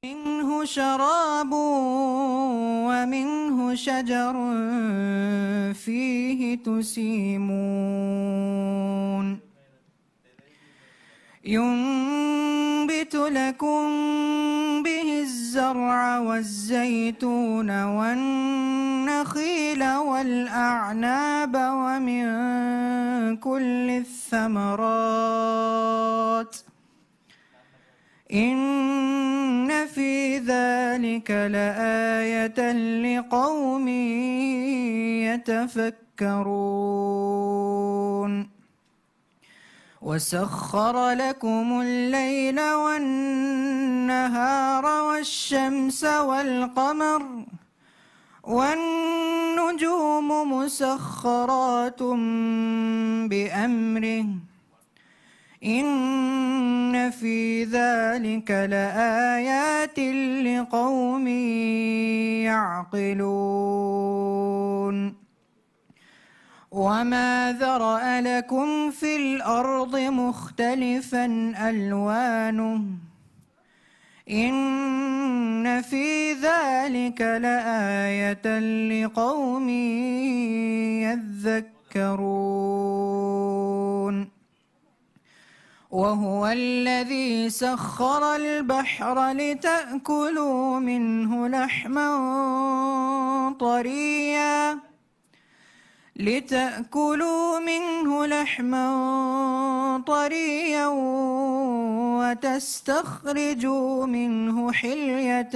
منه شراب ومنه شجر فيه تسيمون ينبت لكم به الزرع والزيتون والنخيل والأعناب ومن كل الثمرات إن في ذلك لآية لقوم يتفكرون وسخر لكم الليل والنهار والشمس والقمر والنجوم مسخرات بأمره إن في ذلك لآيات لقوم يعقلون وما ذرأ لكم في الأرض مختلفا ألوانه إن في ذلك لآية لقوم يذكرون وهو الذي سخر البحر لتأكلوا منه لحما طريا وتستخرجوا منه حلية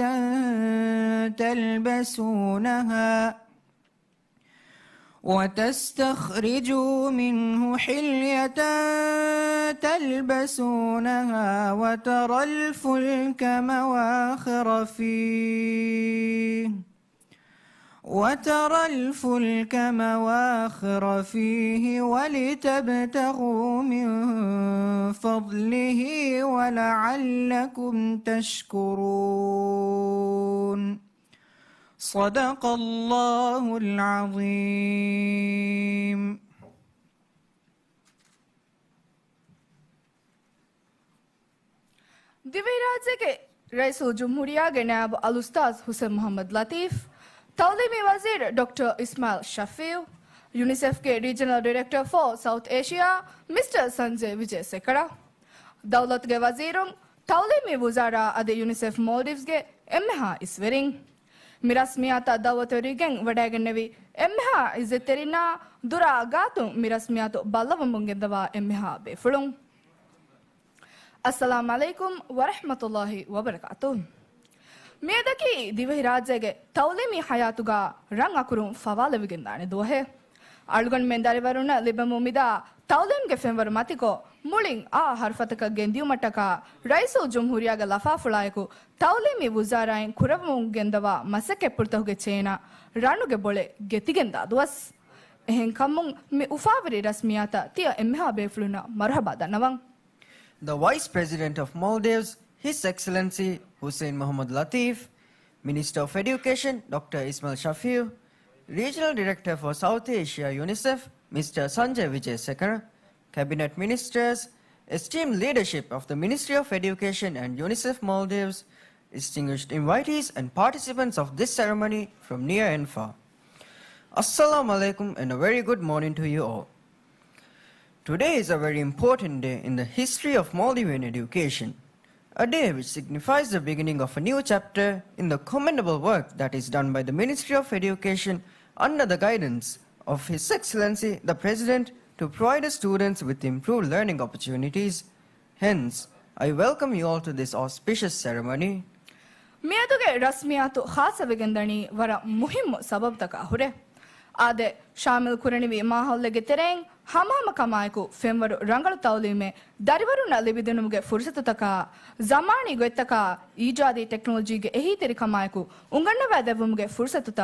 تلبسونها وترى الفلك مواخر فيه ولتبتغوا من فضله ولعلكم تشكرون صدق الله العظيم. दिव्यराज्य के रईस जमहूरिया के नायब अल-उस्ताद हुसैन मोहम्मद लतीफ, तौलीमी वजीर डॉक्टर इस्माइल शफीउ, यूनिसेफ के regional director for South Asia mister Sanjay Wijesekera, दौलत के वजीरों तौलीमी वजारा अदे यूनिसेफ मालदीव्स के एमहा इसवेरिंग, मिरस्मियाता दावत रिगेंग वडागन्नवी एमहा इज्जतरिना दुरा गातुं मिरस्मियातो बल्लवमुंगेंदवा एमहा बेफुलुं. अस्सलाम वालेकुम व रहमतुल्लाहि व बरकातुहू. मेदकी दिवहि राज्यगे तौलीमी हयातुगा रंग अकुरुं फवालविगिंदाने दोहे अळगन मेंदारिवरुन लिबमुमिदा तौलीमगे फेंवर मतिको मुळिंग आ हरफतक गेंदियुमटक रईस जमहूरियागे लफाफुळायकु तौलीमी वजारायन कुरवमुंगेंदवा मसके पुर्तहुगे चेना रानुगे बोळे गेतिಗೆಂದ दुवस එහෙන් කම්මුන් මේ උෆාවරි රස්මියාත තිය එම්මහා බේෆුලුන මරහබා දනවන්. The Vice President of Maldives, His Excellency Hussein Mohammad Latif, Minister of Education Dr. Ismail Shafiu, Regional Director for South Asia UNICEF Mr. Sanjay Vijay Sekar, Cabinet Ministers, esteemed leadership of the Ministry of Education and UNICEF Maldives, distinguished invitees and participants of this ceremony from near and far. Assalamu alaikum and a very good morning to you all. Today is a very important day in the history of Maldivian education, a day which signifies the beginning of a new chapter in the commendable work that is done by the Ministry of Education under the guidance of His Excellency the President to provide the students with improved learning opportunities. Hence, I welcome you all to this auspicious ceremony. मियादुगे रस्मियातो खास विगंदनी वरा मुहिम सबब तक हुरे आदे शामिल कुरनिवी माहौलगे तेरें हमाम कमायको फेमवरु रंगल तौलीमे दरिवरु नलिबिदनुगे फुर्सत तक जमानी गोतक ईजादी टेक्नोलॉजी गे एही तेरि कमायको उंगन्न वैदवुमगे फुर्सत त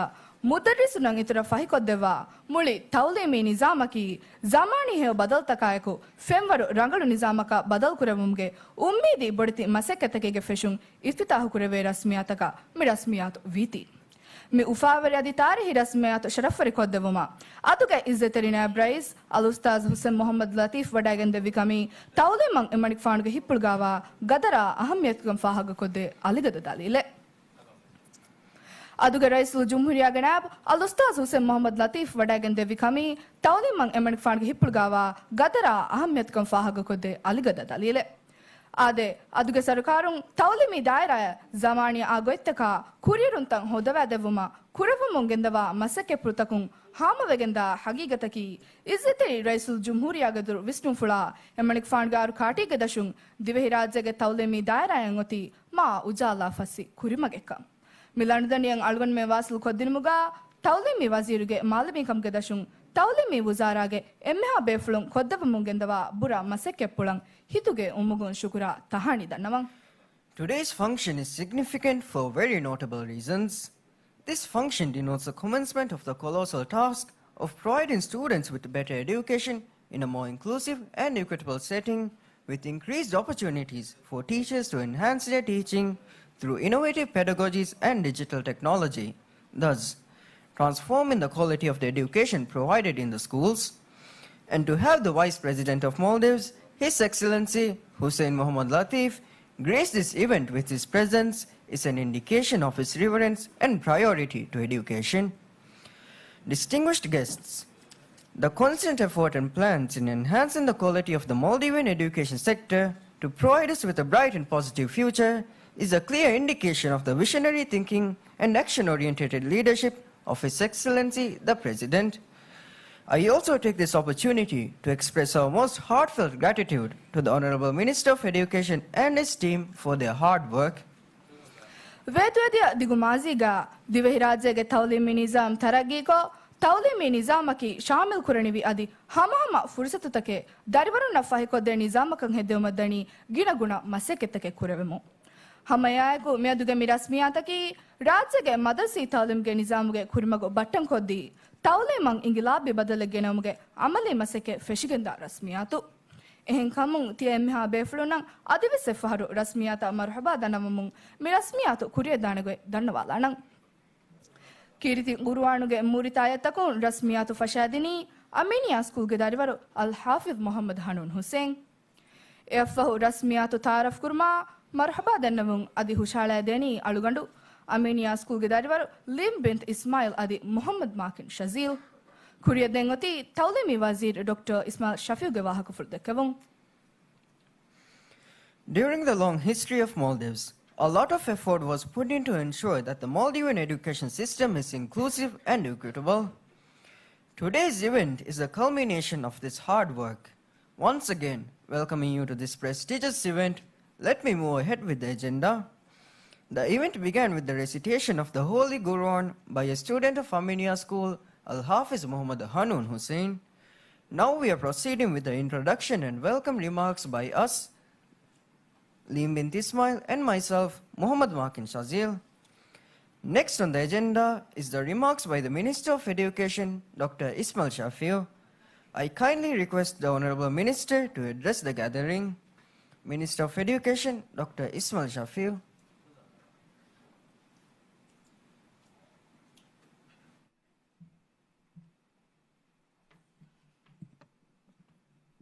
मुदर्रिसुनं इतर फहिकोद्देवा मुळि तौलीमी निजामकी जमानी हे बदल तकायको फेमवरु रंगल निजामका बदल कुरवुमगे उम्मीदी बडति मसकतकेगे फेशुं इफ्तिताह कुरवे रस्मियातक मि रस्मियात वीति mi ufaveri adi tarihi rasmiyat sharafari koddevuma aduge izzeterina brais al ustaz Hussein Muhammad Latif wadagen devikami tawliman emanik faanuge hippulgawa gadara ahamiyatgam fahaga kodde aligada dalile aduge raisul jumhuriya ganab al ustaz Hussein Muhammad Latif wadagen devikami tawliman emanik faanuge hippulgawa gadara ahamiyatgam fahaga kodde aligada dalile ade aduge sarukarun tawlimi dairaya zamani agoittaka kuriyuruntan hodava devuma kurevumun gendawa masake prutakun hama vegenda hagigataki izzati raisul jumhuriya gadur visnu fula emanik faangaru katige dashun divehi rajyage tawlimi dairayan oti ma ujala fasi kurimageka milandaniyan algon me wasul koddinuga tawlimi waziruge malamikam ge dashun tawlimi wuzarage emmeha befulun koddavumun gendawa bura masake pulan hituge umugun shukura tahani dannawan. Today's function is significant for very notable reasons. This function denotes the commencement of the colossal task of providing students with better education in a more inclusive and equitable setting with increased opportunities for teachers to enhance their teaching through innovative pedagogies and digital technology, thus transforming the quality of the education provided in the schools. And to have the Vice President of Maldives, His Excellency Hussein Muhammad Latif, grace this event with his presence is an indication of his reverence and priority to education. Distinguished guests, the constant effort and plans in enhancing the quality of the Maldivian education sector to provide us with a bright and positive future is a clear indication of the visionary thinking and action-oriented leadership of His Excellency the President. I also take this opportunity to express our most heartfelt gratitude to the Honorable Minister of Education and his team for their hard work. ವೇದ್ವದಿಯ ದಿಗುಮಾಜಿಗ ದಿವೆಹಿ ರಾಜ್ಯಗೆ ತೌಲಿಮಿ Nizam ತರಗೀಕೋ ತೌಲಿಮಿ ನಿಜಾಮಕಿ Shamil ಕುರಣಿವಿ ಅದಿ ಹಮಹಮ ಫುರ್ಸತುತಕೆ ದರಿವರುನ ಫಹಿಕೊದ್ದೆ ನಿಜಾಮಕಂ ಹೆದ್ದೆಮದ್ದಣಿ ಗಿಣಗುಣ ಮಸ್ಸೆಕೆತ್ತಕೆ ಕುರೆವೆಮು ಹಮಯಾಯಕು ಮೇದುಗೆ ಮಿರಸ್ಮಿಯಾತಕಿ ರಾಜ್ಯಗೆ ಮದರ್ಸಿ ತೌಲಿಮ್ಗೆ ನಿಜಾಮುಗೆ ಕುರಿಮಗು ಬಟ್ಟಂ ಕೊದ್ದಿ ತೌಲಿಮಂ ಇಂಗಿಲಾಬಿ ಬದಲಗೆ ನಮಗೆ ಅಮಲಿ ಮಸೆಕೆ ಫೆಶಿಗೆಂದ ರಸ್ಮಿಯಾತು එහෙන් කමුන් තියෙම්හා බේෆලුනන් අදිවිසෙ ෆහරු රස්මියාත මර්හබා දනවමුන් මේ රස්මියාතු කුරිය දානගොය දන්නවාලානන් කීරිති ගුරුවානුගේ මුරිතායතකුන් රස්මියාතු ෆෂාදිනී අමීනියා ස්කූල්ගේ දරිවරු අල් හාෆිද් Muhammad හනුන් Hussain එෆහු රස්මියාතු තාරෆ් කුර්මා මර්හබා දනවමුන් අදි හුෂාලා දෙනී අලුගඬු අමීනියා ස්කූල්ගේ දරිවරු ලිම් බින්ත් ඉස්මායිල් අදි Muhammad මාකින් ෂසීල් Kuriya dengoti Tawlimi Wazir Dr. Ismail Shafiu Gewahaka Furdekavung. During the long history of Maldives, a lot of effort was put in to ensure that the Maldivian education system is inclusive and equitable. Today's event is a culmination of this hard work. Once again, welcoming you to this prestigious event, let me move ahead with the agenda. The event began with the recitation of the Holy Quran by a student of Aminia School, Al-Hafiz Muhammad Hanun Hussain. Now we are proceeding with the introduction and welcome remarks by us, Lim bint Ismail, and myself, Muhammad Makin Shazil. Next on the agenda is the remarks by the Minister of Education, Dr. Ismail Shafiu. I kindly request the Honorable Minister to address the gathering. Minister of Education, Dr. Ismail Shafiu.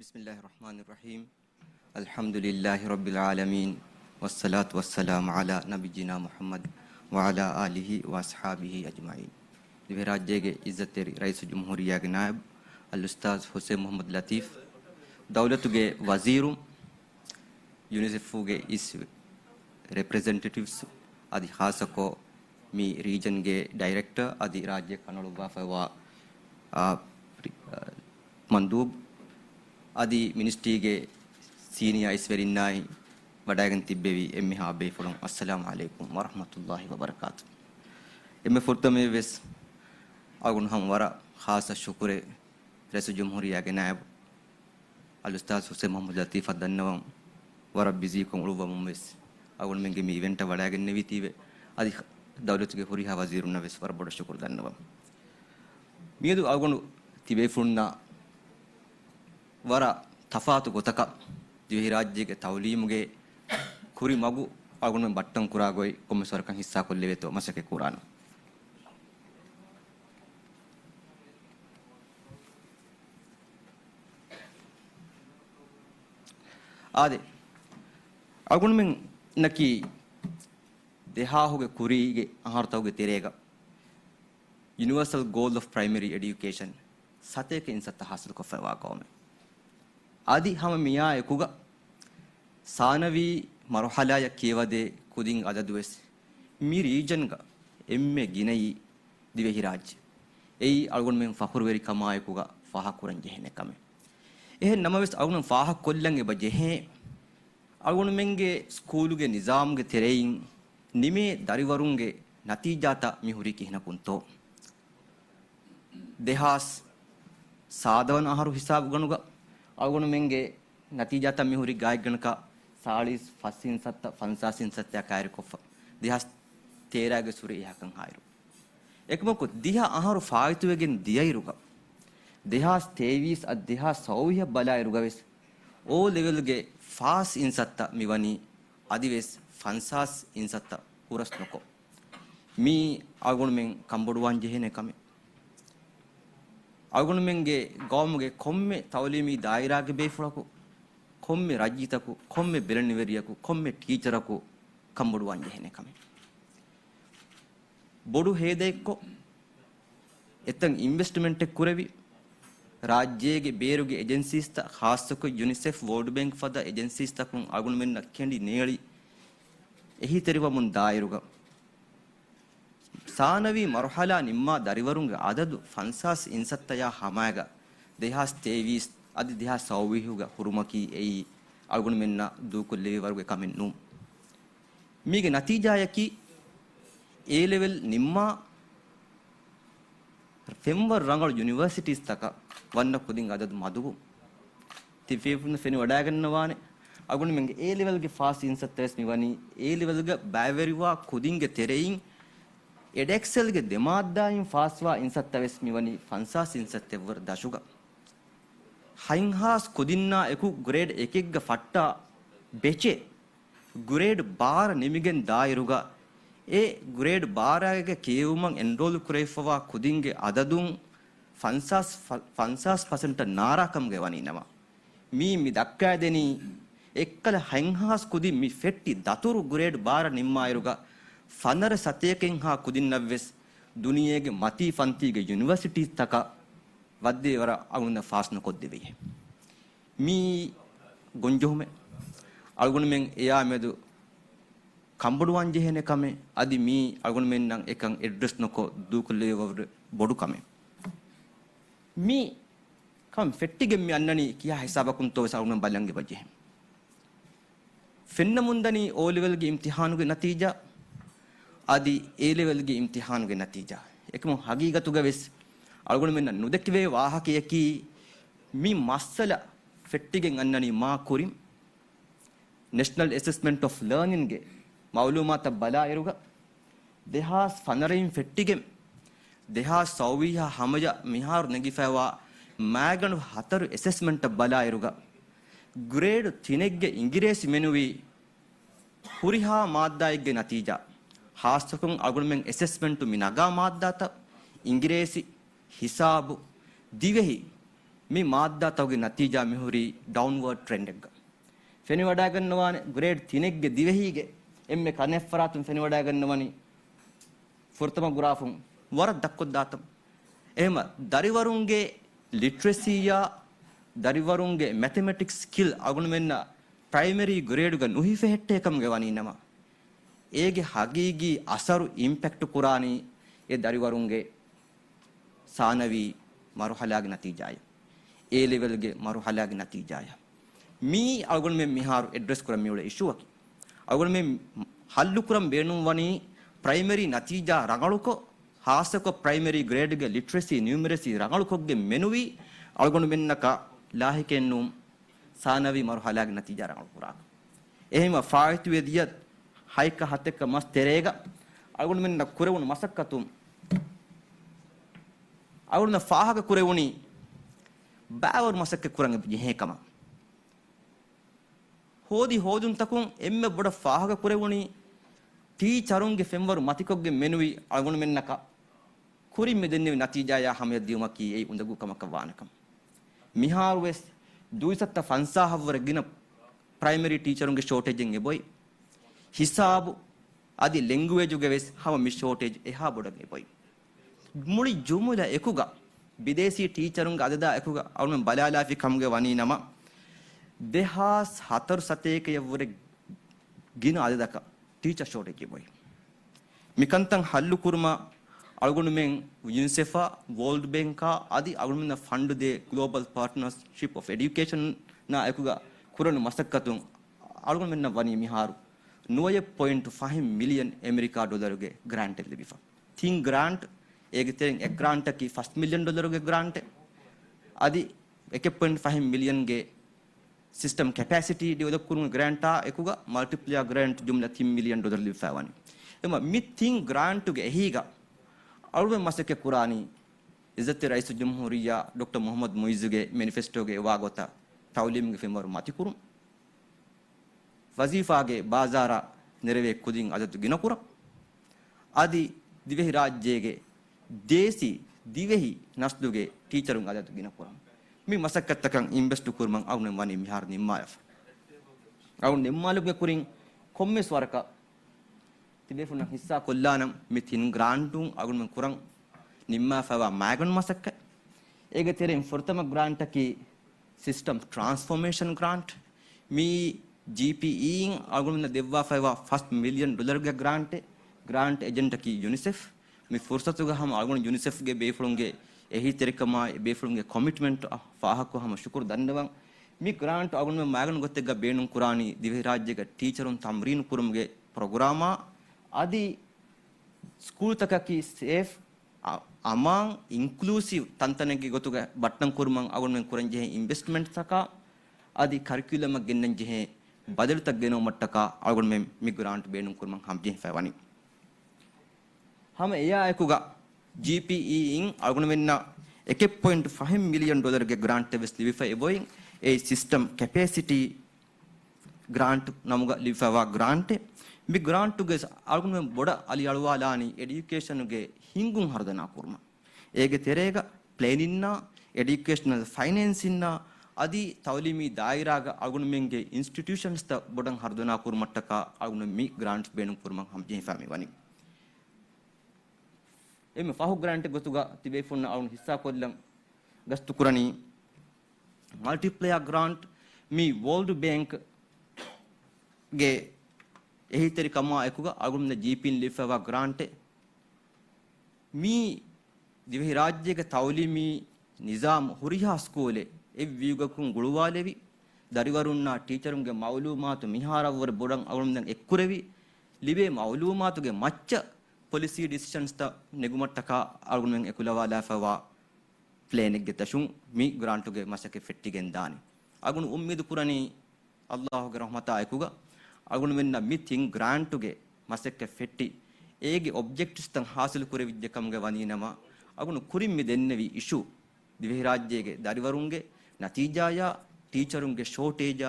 Bismillahirrahmanirrahim. Alhamdulillahi Rabbil Alameen. Wassalatu wassalamu ala nabijina Muhammad wa ala alihi wa ashabihi ajma'in. Dive rajyege izzateri Raisu Jumhuriyage Naib Al-Ustaz Hussein Muhammad Latif. Dawlatuge wazirum UNICEF-ge is representatives adi khasako mi region ge director adi rajya kanaluba fawa mandub adi ministry ge senior iswerinnai wadagen tibbevi emme habe fulun assalamu alaikum wa rahmatullahi wa barakatuh emme furtame ves agun ham wara khasa shukure resu jumhuriya ge naib al ustaz Hussein Muhammad Latif adannawam wara bizikum ulubam ves agun menge mi event wadagen nevitive adi dawlatuge huriha wazirunna ves wara boda shukur dannawam miedu agun tibe funna wara tafatu gotaka divi rajyege tawlimuge kuri magu agun battan kura goi komisarkan hissa kolle veto masake kurana ආදේ අගුණ මෙන් නකි දෙහාහුගේ කුරීගේ අහර්තවගේ තෙරේග universal goal of primary education සතේක ඉන්සත් හාසල් කොෆවා කෝම ආදි හැම මියා එකුග සානවි මරහලාය කියවදේ කුදින් අදදුවස් මි region ග එම්මේ ගිනයි Dhivehi රාජ්‍ය එයි අගුණ මෙන් ෆඛුර වෙරි කමායකුග ෆාහ කුරන් ජෙහෙන කම එහෙ නමවස් අගුණ ෆාහ කොල්ලන් එබ ජෙහෙ අගුණ මෙන්ගේ ස්කූලුගේ නිසාම්ගේ තෙරෙයින් නිමේ දරිවරුන්ගේ නතිජාත මිහුරි කිහිනකුන්තෝ දෙහාස් සාධවන ආහාර හිසාබ ගනුග අගුණ මෙන්ගේ නතිජාත මිහුරි ගායක ගණක 40 ෆස්සින් සත්ත 50 සත්ත කායර කොෆ දෙහාස් තේරාගේ සුරේ යහකන් හායරු එකමක දිහා ආහාර ෆායිතුවගෙන් දියයිරුග දෙහාස් 23 අත් දෙහාස් 100 බලයිරුගවෙස් ඕ ලෙවල්ගේ ෆාස් ඉන්සත්ත මිවනි අදිවෙස් ෆන්සාස් ඉන්සත්ත උරස්නකො මී අගුණ මෙන් කම්බොඩුවන් ජෙහෙනේ කම අගුණ මෙන්ගේ ගෞමුගේ කොම්මෙ තවලීමි දායිරාගේ බේෆලකු කොම්මෙ රජ්ජිතකු කොම්මෙ බෙරණිවරියකු කොම්මෙ ටීචරකු කම්බොඩුවන් ජෙහෙනේ කම බොඩු හේදෙක්කො එතන් ඉන්වෙස්ට්මන්ට් එක කුරවි ರಾಜ್ಯಗೆ ಬೇರುಗೆ ಏಜೆನ್ಸೀಸ್ ತ ಖಾಸಕ ಯುನಿಸೆಫ್ ವರ್ಲ್ಡ್ ಬ್ಯಾಂಕ್ ಫದ ಏಜೆನ್ಸೀಸ್ ತಕುಂ ಅಗುಣ ಮೆನ್ನ ಕೆಂಡಿ ನೇಳಿ ಎಹಿ ತೆರಿವ ಮುನ್ ದಾಯಿರುಗ ಸಾನವಿ ಮರ್ಹಲಾ ನಿಮ್ಮ ದರಿವರುಂಗ ಅದದು ಫನ್ಸಾಸ್ ಇನ್ಸತ್ತಯ ಹಮಾಗ ದೇಹಾಸ್ ತೇವೀಸ್ ಅದಿ ದೇಹಾಸ್ ಸೌವಿಹುಗ ಹುರುಮಕಿ ಎಯಿ ಅಗುಣ ಮೆನ್ನ ದೂಕುಲ್ಲಿ ವರ್ಗೆ ಕಮೆನ್ನು ಮೀಗೆ ನತೀಜಾಯಕಿ ಎ ಲೆವೆಲ್ ನಿಮ್ಮ ಫೆಂಬರ್ ರಂಗಳ ಯೂನಿವರ್ಸಿಟೀಸ್ ತಕ වන්න කුදින් අදද මදුගු තිෆේපුන ෆෙනි වඩා ගන්නවානේ අගුණ මෙන්ගේ ඒ ලෙවල් ගේ ෆාස් ඉන්සත්ස් නිවනි ඒ ලෙවල් ගේ බයවරිවා කුදින් ගේ තෙරෙයින් එඩෙක්සල් ගේ දෙමාද්දායින් ෆාස්වා ඉන්සත්ස් නිවනි ෆන්සාස් ඉන්සත්වර් දශුග හයින්හාස් කුදින්නා එකු ග්‍රේඩ් 1 ගේ ෆට්ටා බෙචේ ග්‍රේඩ් 12 නිමිගෙන් දායිරුග ඒ ග්‍රේඩ් 12 ගේ කියවුමන් එන්රෝල් කුරේෆවා කුදින් ගේ අදදුන් 50% ನಾರಾಕಂಗೆ ವನಿನಮ ಮೀ ದಕ್ಕಾದೆನಿ ಎಕ್ಕಲ ಹಂಹಾಸ್ ಕುದಿ ಮಿ ಫೆಟ್ಟಿ ದತುರು ಗ್ರೇಡ್ ಬಾರ ನಿಮ್ಮಾಯಿರುಗ ಫನರ ಸತೇಕೆಂ ಹಾ ಕುದಿನ್ನವ್ವೆಸ್ ದುನಿಯೆಗೆ ಮತಿ ಫಂತಿಗೆ ಯೂನಿವರ್ಸಿಟಿ ತಕ ವದ್ದೇವರ ಅಗುಣ ಫಾಸ್ನ ಕೊದ್ದಿವೆ ಮೀ ಗೊಂಜೊಹುಮೆ ಅಗುಣ ಮೆಂ ಎಯಾ ಮೆದು ಕಂಬುಡುwan ಜೆಹೆನೆ ಕಮೆ ಅದಿ ಮೀ ಅಗುಣ ಮೆನ್ ನಂ එකන් ಎಡ್ರೆಸ್ ನಕೋ ದೂಕಲೇವರ ಬೊಡು ಕಮೆ මී කම් ෆෙට්ටිගෙන් මේ අන්නනි කියා හිසාබකුන් තෝ සවුනම් බලංගෙ බජේ ෆෙන්න මුන්දනි ඕ ලෙවල් ගේ ඉම්තිහානුගේ නතිජා আদি ඒ ලෙවල් ගේ ඉම්තිහානුගේ නතිජා එකම හගීගතුග වෙස් අල්ගොන මෙන්න නුදෙක්ක වේ වාහකයකි මී මස්සල ෆෙට්ටිගෙන් අන්නනි මා කුරිම් नेशनल असेसमेंट ऑफ लर्निंग गे मालूमात बला इरुग देहास फनरिन फ़ेट्टिगे देहास सौविया हमजा मिहार नगिफवा मैगन हतर असेसमेंट बला इरुग ग्रेड तिनेगे इंग्रेसी मेनुवी हुरिहा माद्दाइगे नतीजा हास्तकुं अगुणमें असेसमेंट मिनगा माद्दात इंग्रेसी हिसाब दिवेहि मी माद्दातगे नतीजा मिहुरी डाउनवर्ड ट्रेंड එක ෆෙනි වඩා ගන්නවානේ ග්‍රේඩ් 3ගේ දිවෙහිගේ එම්මේ කනෙෆරාතුන් ෆෙනි වඩා ගන්නවනි ෆොර්තම ග්‍රාෆුම් වර දක්කොත් දාතම් එහෙම දරිවරුන්ගේ ලිටරසියා දරිවරුන්ගේ මැතමැටික්ස් ස්කිල් අගුණ මෙන්න ප්‍රයිමරි ග්‍රේඩ් ග නුහි ෆෙහෙට් එකම ගවනිනම ඒගේ හගීගී අසරු ඉම්පැක්ට් කුරානි ඒ දරිවරුන්ගේ සානවි මරුහලාගේ නතිජාය ඒ ලෙවල් ගේ මරුහලාගේ නතිජාය मी अगुण में मिहार एड्रेस करम मियोले इशू अकी अगुण में हल्लु करम बेनु वनी प्राइमरी नतीजा रंगलु को हास को प्राइमरी ग्रेड गे लिटरेसी न्यूमरेसी रंगलु को गे मेनुवी अगुण में नका लाहिके नुम सानवी मरहलाग नतीजा रंगलु पुरा एहिम फाइट वेदियत हाई का हते का मस्त तेरेगा अगुण में न कुरेउन मसक्कतुम अगुण न फाहा का कुरेउनी बावर मसक्के कुरंग जेहे कमा ಹೋದಿ ಹೋದುನ್ ತಕುಂ ಎಮ್ಮೆ ಬಡ ಫಾಹಗ ಕುರೆವುನಿ ಟೀ ಚರುಂಗೆ ಫೆಂವರು ಮತಿಕೊಗ್ಗೆ ಮೆನುವಿ ಅಗುಣ ಮೆನ್ನಕ ಕುರಿ ಮೆದೆನ್ನೆ ನತೀಜಾಯ ಹಮೆದ್ದಿಯುಮಕಿ ಏ ಉಂದಗು ಕಮಕ ವಾನಕಂ ಮಿಹಾರ್ ವೆಸ್ ದುಯಿಸತ್ತ ಫನ್ಸಾಹವರ ಗಿನ primary teacher unge shortage enge boy hisabu adi language uge ves hama mi shortage eha bodange boy muli jumula ekuga bidesi teacher unge adada ekuga awun balala fi kamge wani nama dehas hatar sateke yevure gina adadaka teacher shortage boy mikantan hallu kurma algonu men UNICEF World Bank adi algonu men fund de global partnership of education na ekuga kuranu masakkatun algonu men wani miharu 9.5 million America dollar ge grant lebifa thing grant ege teren ek grant ki $1 million ge grant adi 1.5 million ge system capacity develop kurun grant ekuga multiplier grant jumla $3 million lebifa wani ema mithing grant ge ehiga alwe masake kurani izzat rais jumhuriya Dr. Muhammad Muizuge manifesto ge wagota tawlim ge femor matikurum wazifa ge bazara nereve kudin adatu ginakura adi divehi rajyege desi divehi nasduge teacherun adatu ginakura mi masakkattakan invest kurman awne mani mihar nimmalaf awun nimmaluge kurin kommes waraka tibefuna hissa kollanam mithin grantun agun men kurang nimma fawa magon masakka ege teren fortama grant ki system transformation grant mi GPE in agun men devwa fawa $1 million ge grant agent ki UNICEF mi fursatu ga ham agun UNICEF ge befulunge ehi terikama befulunge commitment fahakko ham shukur dandawan mi grant agun men magon gottega beenun kurani divi rajyega teacherun tamrin kurumge programa adi school takaki safe among inclusive tantanegi gotuga battan kurman agun men kuran je investment saka adi curriculum gennan je badal tak geno mattaka agun men migrant beenun kurman hamje fawani hama eya ekuga GPE in agun menna 1.5 million dollar ge grant ves livifa eboyin a system capacity grant namuga livifa grant mi grant ge algun men boda ali alwalani education ge hingun hardana kurma ege terega planninna educational finance inna adi tawlimi dairaga algun menge institutions ta bodan hardana kurmattaka algun mi grants beenum kurma hamje fami wani emme fahu grant gotuga tibe funna algun hissa kollam gastu kurani multiplier grant mi world bank ge ehi teri kama ekuga agumna GPin lifawa grant mi divehi rajyega tawlimi nizam huriha skole evviyugakun guluwalevi dariwarunna teacherunge mawlumatu miharawwar bodan agumna ekkurevi libe mawlumatuge macca policy decisions ta negumattaka agumna ekulawala fawa plan egge tashun mi grantuge masake fettigen dani agun ummidu kurani Allahge rahmata ekuga agun menna mithing grantuge masekke fetti ege objectives tan hasil kurevijje kamge waninama agun kurimmi dennevi issue divehi rajyege dariwarunge natijaya teacherunge shortage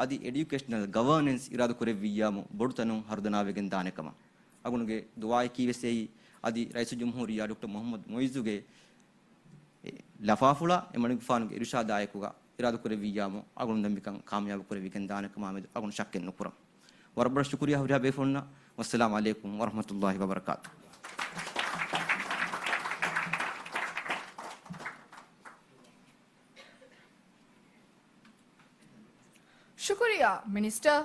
adi educational governance iradu kureviyamu bodutanun hardanavegen danekama agunuge duai kiwesei adi rais jumhuriya Dr. Muhammad Muizuge lafafula emanu fanuge irshada ayekuga iradu kureviyamu agun dambikan kamyab kurevigen danekama agun shakken nukuram warbar shukriya huriya befonna wassalamu alaikum warahmatullahi wabarakatuh shukriya minister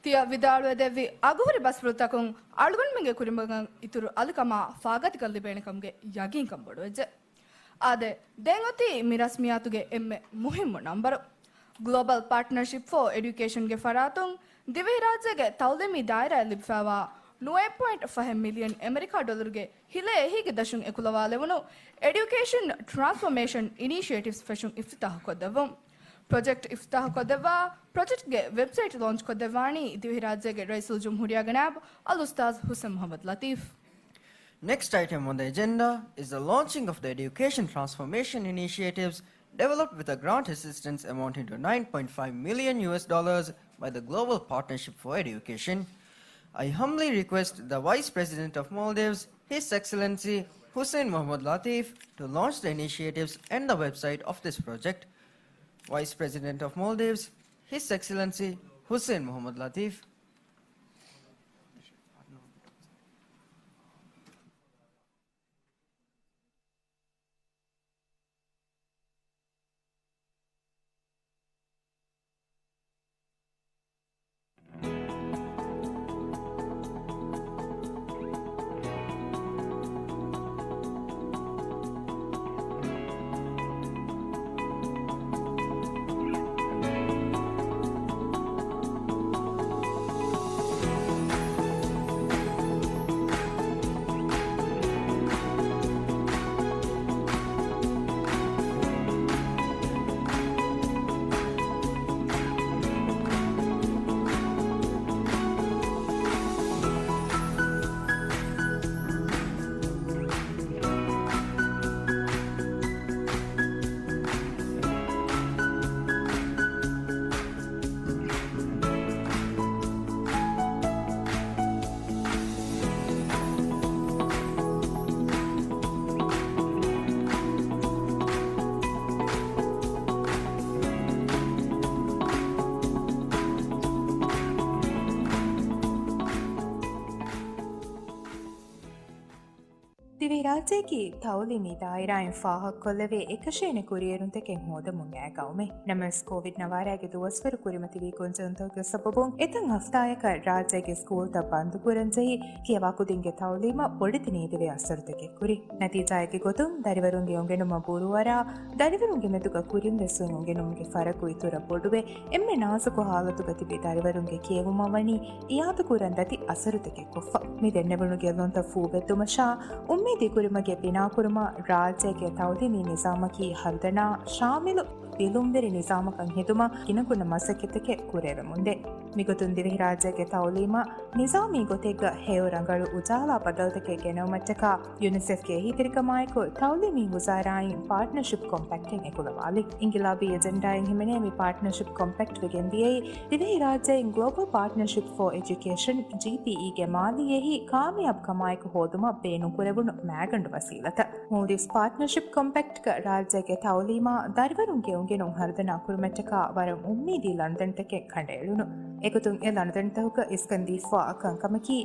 tiya vidalwe devi aguhuri basfrutakun algun menge kurimbagan ituru alukama fagatikal libenekamge yagin kambodoje ade dengoti mirasmiyatuge emme muhimmu number global partnership for education ge faratun divi rajyage tawlimi daira libfawa 9.5 million America dollar ge hile hige dashun ekulwa levunu education transformation initiatives fashun iftitah kodavum project iftitah kodava project ge website launch kodavani divi rajyage raisul jumhuriya ganab al ustaz Hussein Muhammad Latif. Next item on the agenda is the launching of the education transformation initiatives developed with a grant assistance amounting to $9.5 million by the Global Partnership for Education. I humbly request the Vice President of Maldives, His Excellency Hussein Muhammad Latif, to launch the initiatives and the website of this project. Vice President of Maldives, His Excellency Hussein Muhammad Latif. ದಿವಿರಾಜೆಗಿ ತೌಲಿಮಿ ದಾಯಿರಾಯಿನ್ ಫಾಹಕ್ ಕೊಲ್ಲವೆ ಏಕಶೇನೆ ಕುರಿಯರುಂತೆಕೆನ್ ಹೋದ ಮುಂಗಾಗೌಮೆ ನಮಸ್ Covid ನವಾರಾಗೆ ದುವಸ್ವರು ಕುರಿಮತಿವಿ ಕೊಂಚಂತೋಗೆ ಸಬಬುಂ ಎತಂ ಹಫ್ತಾಯಕ ರಾಜ್ಯಗೆ school ತ ಬಂದು ಕುರಂಜೆಹಿ ಕಿಯವಾಕುದಿಂಗೆ ತೌಲಿಮ ಬೊಡಿತಿ ನೀದಿವೆ ಅಸರುತೆಗೆ ಕುರಿ ನತೀಜಾಯಗೆ ಗೊತುಂ ದರಿವರುಂಗೆ ಒಂಗೆನುಮ ಬೂರುವರ ದರಿವರುಂಗೆ ಮೆತುಗ ಕುರಿಂ ವೆಸ್ಸುಂ ಒಂಗೆನುಮ್ಗೆ ಫರಕು ಇತುರ ಬೊಡುವೆ ಎಮ್ಮೆ ನಾಸುಕು ಹಾಲತು ಗತಿಬೆ ದರಿವರುಂಗೆ ಕಿಯವುಮವಣಿ ಇಯಾತು ಕುರಂದತಿ ಅಸರುತೆಗೆ ಕೊಫ್ಫ ಮಿದೆನ್ನೆವಣುಗೆ ಲೊಂತ ಫೂಬೆತ್ತುಮಶಾ ಉಮ್ಮೀದಿ ಕುರಿಮಗೆ ಬಿನಾಕುರುಮ ರಾಜ್ಯಗೆ ತೌಲಿಮಿ ನಿಜಾಮಕಿ ಹರ್ದನಾ ಶಾಮಿಲು ವಿಲುಂಬೆರಿ ನಿಜಾಮಕಂ ಹಿದುಮ ಕಿನಕುನ ಮಸಕಿತಕ್ಕೆ ಕುರೆವೆ ಮುಂದೆ ಮಿಗುತುಂದಿವಿ ರಾಜ್ಯಗೆ ತೌಲೀಮ ನಿಜಾಮಿ ಗೊತೆಗ್ಗ ಹೇವರಂಗಳು ಉಜಾಲಾ ಬದಲ್ತಕ್ಕೆ ಗೆನೋಮಟ್ಟಕ ಯುನಿಸೆಫ್ಗೆ ಹಿತಿರಿಕಮಾಯಕು ತೌಲಿಮಿ ಗುಜಾರಾಯಿನ್ ಪಾರ್ಟ್ನರ್ಶಿಪ್ ಕಾಂಪ್ಯಾಕ್ಟಿಂಗ್ ಎಕುಲವಾಲಿ ಇಂಗಿಲಾಬಿ ಎಜೆಂಡಾಯಿನ್ ಹಿಮೆನೆ ಮಿ ಪಾರ್ಟ್ನರ್ಶಿಪ್ ಕಾಂಪ್ಯಾಕ್ಟ್ ವಿಗೆಂದಿಯೈ ದಿವಿ ರಾಜ್ಯಯಿನ್ ಗ್ಲೋಬಲ್ ಪಾರ್ಟ್ನರ್ಶಿಪ್ ಫಾರ್ ಎಜುಕೇಷನ್ GPEಗೆ ಮಾಲಿಯೆಹಿ ಕಾಮಿಯಾಬ್ ಕಮಾಯಕು ಹೋದುಮ ಬೇನು ಕುರೆವುನು ಮ್ಯಾಗಂಡು ವಸೀಲತ ಮೂಡಿಸ್ ಪಾರ್ಟ್ನರ್ಶಿಪ್ ಕಾಂಪ್ಯಾಕ್ಟ್ ಗ ರಾಜ್ಯಗೆ ತೌಲೀಮ ದರ್ವರುಂಗೆ ಉಂಗೆನು ಹರ್ದನಾ ಕುರುಮೆಟ್ಟಕ ವರಂ ಉಮ್ಮೀದಿ ಲಂಡನ್ಟಕ್ಕೆ ಕಂಡೇಳುನು ಎಕುತುಂ ಎ ಲಂಡನ್ ತಹುಕ ಇಸ್ಕಂದೀಫಾ ಕಂಕಮಕಿ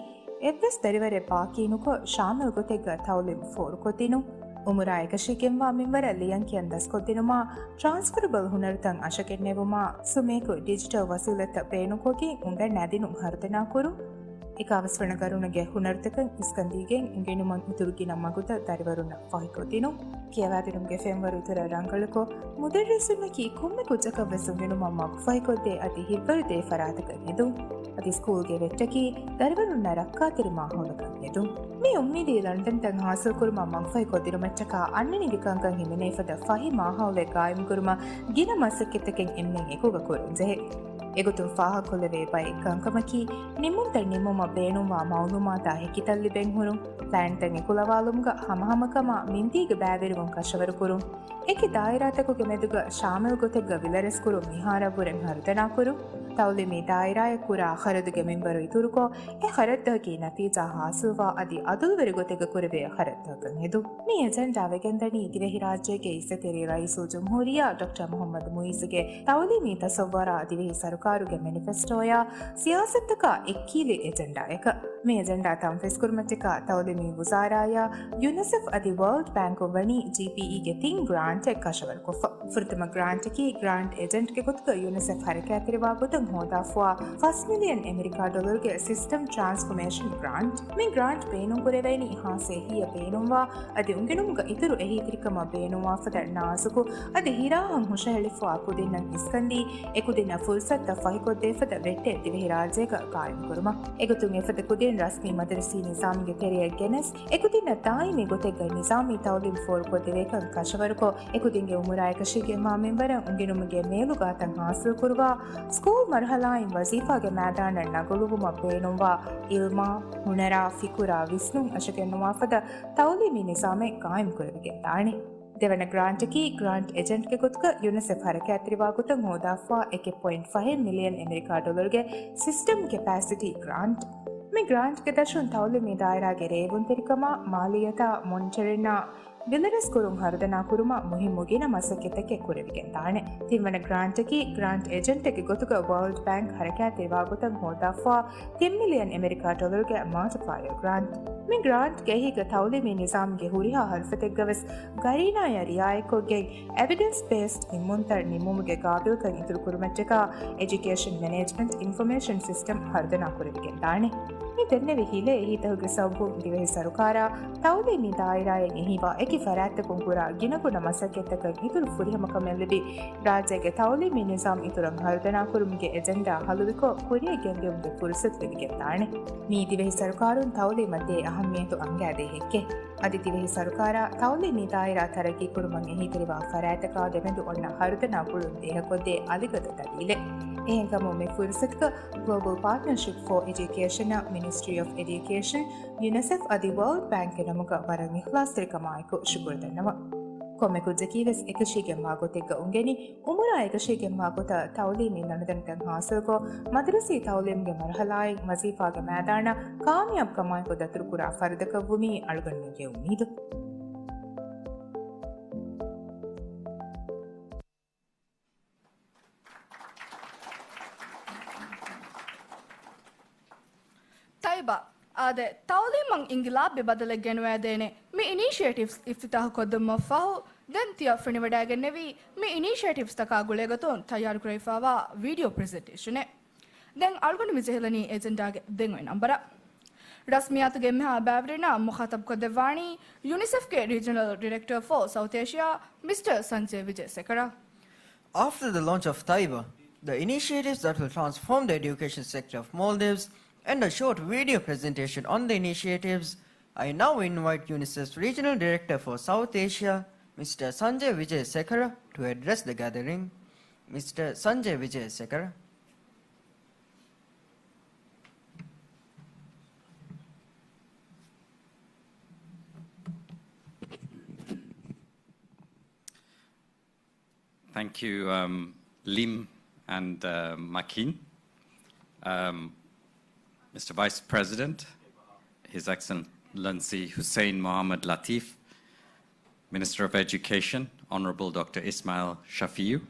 ಎವ್ವೆಸ್ ದರಿವರೆ ಬಾಕೀನುಕೊ ಶಾಮಿಲ್ ಗೊತೆಗ್ಗ ತೌಲಿಂ ಫೋರು ಕೊತ್ತಿನು ಉಮುರಾ ಏಕಶಿಕೆಂವಾ ಮಿಂವರ ಲಿಯಂಕಿಯನ್ ದಸ್ಕೊದ್ದಿನುಮಾ ಟ್ರಾನ್ಸ್ಫರಬಲ್ ಹುನರ್ತಂ ಅಶಕೆನ್ನೆವುಮಾ ಸುಮೇಕು ಡಿಜಿಟಲ್ ವಸೂಲತ ಬೇನುಕೊಗಿ ಉಂಗ ನದಿನು ಹರ್ದನಾ ಕುರು ಇಕಾವಸ್ವಣ ಗರುಣಗೆ ಹುನರ್ತಕಂ ಇಸ್ಕಂದಿಗೆನ್ ಇಂಗೆನುಮನ್ ಇತುರುಗಿನ ಮಗುದ ದರಿವರುನ ಫಹಿಕೊತಿನು ಕಿಯವಾದಿರುಂಗೆ ಫೆಂವರು ಇತರ ರಂಗಳಕೊ ಮುದರ್ರಿಸುನಕಿ ಕೊಮ್ಮೆ ಕುಜಕ ವೆಸುಂಗೆನುಮ ಮಗು ಫಹಿಕೊದ್ದೆ ಅತಿ ಹಿಬ್ಬರುದೆ ಫರಾತಕನಿದು ಅತಿ ಸ್ಕೂಲ್ಗೆ ವೆಟ್ಟಕಿ ದರಿವರುನ ರಕ್ಕಾತಿರಿ ಮಾಹೋಲಕನಿದು ಮೀ ಉಮ್ಮಿದಿ ಲಂಡನ್ ತಂ ಹಾಸಲ್ ಕುರುಮ ಮಗು ಫಹಿಕೊದ್ದಿರು ಮೆಚ್ಚಕ ಅನ್ನನಿಗೆ ಕಂಕಂ ಹಿಮೆನೇಫದ ಫಹಿ ಮಾಹೌಲೆ ಗಾಯಂ ಕುರುಮ ಗಿನ ಮಸಕ್ಕೆತ್ತಕೆನ್ ಎಮ್ಮೆನ್ ಎಕುಗ ಕುರುಂಜೆ ಎಗುತುಂ ಫಾಹ ಕೊಲ್ಲವೆ ಬೈ ಕಂಕಮಕಿ ನಿಮ್ಮುಂತ ನಿಮ್ಮುಮ ಬೇಣುವ ಮೌಲುಮಾತ ಹೆಕಿತಲ್ಲಿ ಬೆಂಹುರು ಪ್ಲಾನ್ ತಂಗಿ ಕುಲವಾಲುಂಗ ಹಮಹಮಕಮ ಮಿಂದೀಗ ಬ್ಯಾವಿರುವಂ ಕಶವರು ಕುರು ಏಕೆ ದಾಯಿರಾತಕುಗೆ ಮೆದುಗ ಶಾಮಿಲ್ ಗೊತೆಗ್ಗ ವಿಲರೆಸ್ ಕುರು ಮಿಹಾರಬುರೆಂ ಹರ್ದನಾ ಕುರು ತೌಲಿಮಿ ದಾಯಿರಾಯ ಕುರ ಖರದುಗೆ ಮೆಂಬರು ಇತುರುಕೊ ಎ ಖರದ್ದಗಿ ನತೀಜಾ ಹಾಸುವಾ ಅದಿ ಅದುಲ್ವೆರಿ ಗೊತೆಗ್ಗ ಕುರುವೆ ಖರದ್ದಗಂ ಹೆದು ಮಿ ಎಜೆಂಡಾವೆಗೆಂದನಿ ದಿವೆಹಿ ರಾಜ್ಯಗೆ ಇಸತೆರಿ ರೈಸು ಜುಮ್ಹೂರಿಯಾ ಡಾಕ್ಟರ್ ಮೊಹಮ್ಮದ್ ಮುಯಿಸ್ಗೆ ತೌಲಿಮಿ ತಸವ್ವರ ದಿವೆಹಿ ಸರ್ಕಾರುಗೆ ಮೆನಿಫೆಸ್ಟೋಯ ಸಿಯಾಸತ್ತಕ ಎಕ್ಕೀಲಿ ಎಜೆಂಡಾಯಕ ಮಿ ಎಜೆಂಡಾ ತಂಫೆಸ್ ಕುರ್ಮಟಿಕ ತೌಲಿಮಿ ಗುಜಾರಾಯ ಯುನಿಸೆಫ್ ಅದಿ ವರ್ಲ್ಡ್ ಬ್ಯಾಂಕ್ ವಣಿ GPEಗೆ ತಿಂಗ್ ಗ್ರಾಂಟ್ ಕಶವರ್ ಕೊಫ ಫುರ್ತಮ ಗ್ರಾಂಟ್ ಕಿ ಗ್ರಾಂಟ್ ಏಜೆಂಟ್ ಗೆ ಗೊತ್ತಕ ಯುನಿಸೆಫ್ ಹರಕಾತಿರಿವಾಗುತ್ತ ಹೋದಾಫುವಾ $1 ಮಿಲಿಯನ್ ಅಮೆರಿಕಾ ಡಾಲರ್ಗೆ ಸಿಸ್ಟಮ್ ಟ್ರಾನ್ಸ್ಫಾರ್ಮೇಷನ್ ಗ್ರಾಂಟ್ ಮಿ ಗ್ರಾಂಟ್ ಬೇನು ಕುರೆವೈನಿ ಹಾಸೆ ಹಿಯ ಬೇನುವಾ ಅದಿ ಉಂಗೆನುಮ್ಗ ಇತರು ಎಹಿತಿರಿಕಮ ಬೇನುವಾ ಫದ ನಾಸುಕು ಅದಿ ಹಿರಾಹಂ ಹುಷಹಳಿಫುವಾ ಕುದಿನ್ನಂ ಇಸ್ಕಂದಿ ಎಕುದಿನ ಫುಲ್ಸತ್ತ ಫಹಿಕೊದ್ದೆ ಫದ ವೆಟ್ಟೆ ದಿವೆಹಿ ರಾಜ್ಯಗ ಕಾಯಂ ಕುರುಮ ಎಗುತುಂ ಎಫದ ಕುದಿನ್ ರಸ್ಮಿ ಮದರಸಿ ನಿಜಾಮಿಗೆ ತೆರೆಯ ಗೆನೆಸ್ ಎಕುದಿನ ತಾಯಿಮಿ ಗೊತೆಗ್ಗ ನಿಜಾಮಿ ತೌಲಿಂ ಫೋರ್ ಕೊದ್ದೆವೇಕಂ ಕಶವರುಕೊ ಎಕುದಿಂಗೆ ಉಮುರಾಯಕಶಿಗೆ ಮಾಮೆಂಬರ ಉಂಗೆನುಮಗೆ ಮೇಲುಗಾತಂ ಹಾಸಿಲ್ ಕುರುವ ಸ್ಕೂಲ್ ಮರ್ಹಲಾಯಿನ್ ವಜೀಫಾಗೆ ಮ್ಯಾದಾನ ನಗೊಳುವುಮ ಬೇನುವಾ ಇಲ್ಮಾ ಹುಣರಾ ಫಿಕುರಾ ವಿಸ್ನುಂ ಅಶಕೆನ್ನುವಾಫದ ತೌಲಿಮಿ ನಿಜಾಮೆ ಕಾಯಂ ಕುರುವಿಗೆ ತಾಣೆ දෙවන ග්‍රාන්ටකි ග්‍රාන්ට් ඒජන්ට්ಗೆ ಗೊತ್ತಕ ಯುನಿಸೆಫ್ ಹರಕಾತಿರಿವಾಗುತ್ತ ಹೋದಾಫಾ 1.5 ಮಿಲಿಯನ್ ಅಮೆರಿಕಾ ಡಾಲರ್ಗೆ ಸಿಸ್ಟಮ್ ಕೆಪಾಸಿಟಿ ಗ್ರಾಂಟ್ ಮಿ ಗ್ರಾಂಟ್ಗೆ ದಶುನ್ ತೌಲಿಮಿ ದಾಯಿರಾಗೆ ರೇವುಂತೆರಿಕಮ ಮಾಲಿಯತ ಮೊಂಚರಿನ ගෙලරස් කුරුම් හර්දනා කුරුම මුහිමුගෙන මසකෙතෙකෙ කුරවිගෙන් දානෙ තිම්වන ග්‍රාන්ටකි ග්‍රාන්ට් ඒජන්ටකි ගොතුක වර්ල්ඩ් බැංක් හරකෑතිවා ගොතන් හෝදාෆා $10 මිලියන් ඇමරිකා ඩොලර්ගේ multiplier grant මේ grant ගෙහිග තවලිමි නිසාම්ගේ හුරිහා හර්ෆතෙක්ගවස් ගරීනා යරියායකොගේ evidence based නිමුන්තර නිමුමුගේ ගාබිල්ක ඉතුරු කුරුමච්චක education management information system හර්දනා කුරවිගෙන් දානෙ මේ දෙන්නේ විහිලේ හිතහුගේ සව්බු දිවෙහි සරුකාරා තවලිමි දායිරායෙන් එහිවා එකි ෆරාත්ත කුංකුරා ගිනකුණ මසකෙතක ඉතුරු ෆුරිහම කමෙල්ලබි ರಾಜ್ಯಗೆ ತೌಲಿಮಿ ನಿಜಾಮ್ ಇತುರಂ ಹರ್ದನಾ ಕುರುಮ್ಗೆ ಎಜೆಂಡಾ ಹಲುವಿಕೋ ಕುರಿಯ ಗೆಂಗೆಂಗೆ ಫುರ್ಸತ್ ವೆವಿಗೆ ತಾಣೆ ಮೀದಿವೆಹಿ ಸರ್ಕಾರುನ್ ತೌಲಿ ಮಧ್ಯೆ ಅಹಮ್ಮಿಯತು ಅಂಗಾದೆ ಹೆಕ್ಕೆ ಅದಿತಿವೆಹಿ ಸರ್ಕಾರ ತೌಲಿ ನಿದಾಯಿರಾ ತರಗಿ ಕುರುಮಂ ಎಹಿತಿರಿವಾ ಫರಾತಕಾ ದೆಮೆಂದು ಒಣ್ಣ ಹರ್ದನಾ ಕುಳುನ್ ದೇಹಕೊದ್ದೆ ಅಲಿಗದ ತಡೀಲೆ එහෙගම මේ ෆුර්සත්ක Global Partnership for Education Ministry of Education UNICEF අධි World Bank නමක වරන් ඉහ්ලාස්තරිකමායකු ශුගුර්දන්නව කොමෙකු ජකීවස් එකශීගෙන් මාගොතෙක්ග උන්ගෙනි උමුරා එකශීගෙන් මාගොත තවලීමි නනදන්තන් හාසල්කෝ මදරසී තවලීම්ගේ මරහලායි මසීෆාගේ මෑදාන කාමියබ් කමායකු දතුරුකුරා ෆර්දක වුමි අල්ගන්නගේ උමීදු طيبة هذا تعليم إنجلاب ببدل الجنوادين مي initiatives افتتاح قدم مفاهو دن تيا فرنوداغ نبي مي initiatives تكاغوليغتون تيار كريفاوا فيديو presentation دن ألغون مزهلني اجنداغ دنوي نمبرا رسميات جمها بابرنا مخاطب كدواني يونيسف के regional director for South Asia Mr. Sanjay Vijay Sekara. After the launch of Taiba, the initiatives that will transform the education sector of Maldives and a short video presentation on the initiatives, I now invite UNICEF's Regional Director for South Asia, Mr. Sanjay Vijay Sekara, to address the gathering. Mr. Sanjay Vijay Sekara. Thank you, Lim and Makin. Mr. Vice President, His Excellency Hussein Mohammed Latif, Minister of Education, Honorable Dr. Ismail Shafiu,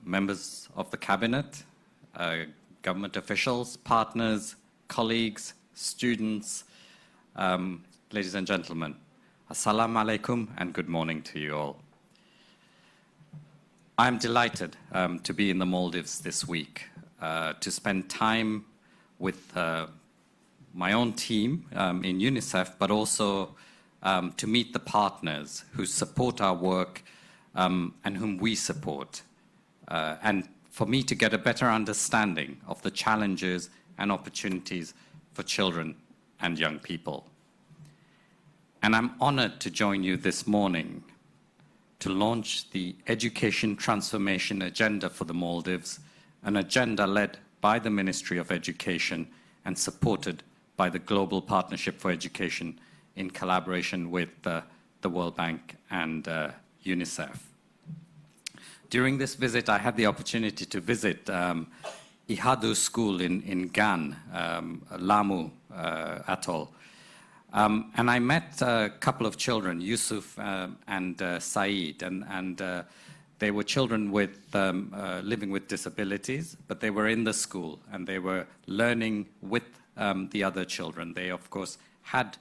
members of the Cabinet, government officials, partners, colleagues, students, ladies and gentlemen, Assalamu alaikum and good morning to you all. I'm delighted to be in the Maldives this week, to spend time with my own team in UNICEF, but also to meet the partners who support our work and whom we support, and for me to get a better understanding of the challenges and opportunities for children and young people. And I'm honored to join you this morning to launch the Education Transformation Agenda for the Maldives, an agenda led by the Ministry of Education and supported by the Global Partnership for Education in collaboration with the World Bank and UNICEF. During this visit, I had the opportunity to visit Ihadu School in Gan, Lamu Atoll. And I met a couple of children, Yusuf and Saeed, and they were children with living with disabilities, but they were in the school and they were learning with the other children. They, of course, had